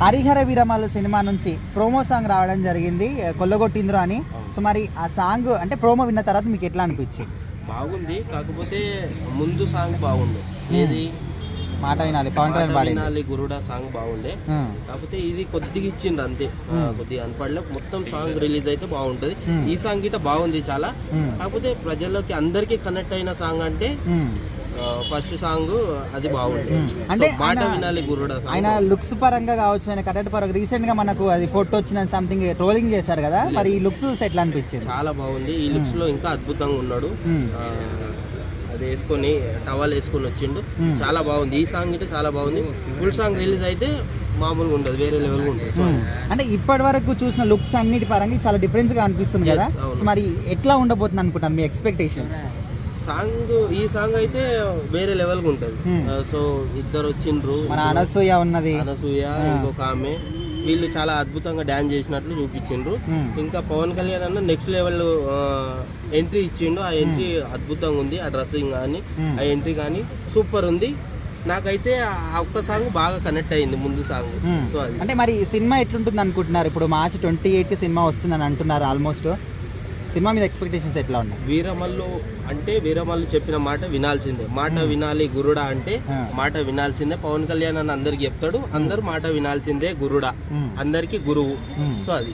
Harihara Veeramallu cinema నుంచి promo song రావడం జరిగింది, కొల్లగొట్టింద్రు అని. సో మరి ఆ సాంగ్ అంటే ప్రోమో విన్న తర్వాత మీకు ఎట్లా అనిపించింది? బాగుంది, కాకపోతే ముందు సాంగ్ బాగుంది. ఏది మాట వినాలి, పవన్ కళ్యాణ్ వినాలి గురుడా సాంగ్ బాగుండే. కాకపోతే ఇది కొద్దిగా ఇచ్చిండు అంతే, కొద్దిగా అన్పడలే. మొత్తం సాంగ్ రిలీజ్ అయితే బాగుంటది. ఈ సాంగ్ గిట్ట బాగుంది చాలా. కాకపోతే ప్రజల్లోకి అందరికి కనెక్ట్ అయిన సాంగ్ అంటే ఫస్ట్ సాంగ్ అది బాగుంది. అంటే మాట వినాలి గురుడా సాంగ్. ఆయన లుక్స్ పరంగా కావచ్చు, ఆయన కరెక్ట్ పరంగా రీసెంట్ గా మనకు అది ఫోటో వచ్చిందని సంథింగ్ ట్రోలింగ్ చేశారు కదా, మరి ఈ లుక్స్ ఎట్లా అనిపించింది? చాలా బాగుంది. ఈ లుక్స్ లో ఇంకా అద్భుతంగా ఉన్నాడు. అది వేసుకొని టవల్ వేసుకొని వచ్చిండు, చాలా బాగుంది. ఈ సాంగ్ అయితే చాలా బాగుంది. ఫుల్ సాంగ్ రిలీజ్ అయితే మామూలుగా ఉంటుంది, వేరే లెవెల్గా ఉంటుంది. అంటే ఇప్పటి వరకు చూసిన లుక్స్ అన్నిటి పరంగా చాలా డిఫరెన్స్ గా అనిపిస్తుంది కదా. మరి ఎట్లా ఉండబోతుంది అనుకుంటాను మీ ఎక్స్పెక్టేషన్స్? ఈ సాంగ్ అయితే వేరే లెవెల్ గా ఉంటది. సో ఇద్దరు వచ్చిండ్రు, మన అనసూయ ఉన్నది, అనసూయ ఇంకొక ఆమె, వీళ్ళు చాలా అద్భుతంగా డాన్స్ చేసినట్లు చూపించిండ్రు. ఇంకా పవన్ కళ్యాణ్ అన్న నెక్స్ట్ లెవెల్ ఎంట్రీ ఇచ్చిండు. ఆ ఎంట్రీ అద్భుతంగా ఉంది. ఆ డ్రెస్సింగ్ కానీ ఆ ఎంట్రీ కానీ సూపర్ ఉంది. నాకైతే ఆ ఒక్క సాంగ్ బాగా కనెక్ట్ అయింది, ముందు సాంగ్. సో అది అంటే మరి సినిమా ఎట్లుంటుంది అనుకుంటున్నారు? ఇప్పుడు మార్చి 28 సినిమా వస్తుందని అంటున్నారు. ఆల్మోస్ట్ సినిమా మీద ఎక్స్పెక్టేషన్స్ ఎట్లా ఉన్నాయి? వీరమల్లు అంటే వీరమల్లు చెప్పిన మాట వినాల్సిందే. మాట వినాలి గురుడా అంటే మాట వినాల్సిందే. పవన్ కళ్యాణ్ అని అందరికి చెప్తాడు, అందరు మాట వినాల్సిందే. గురుడా అందరికి గురువు. సో అది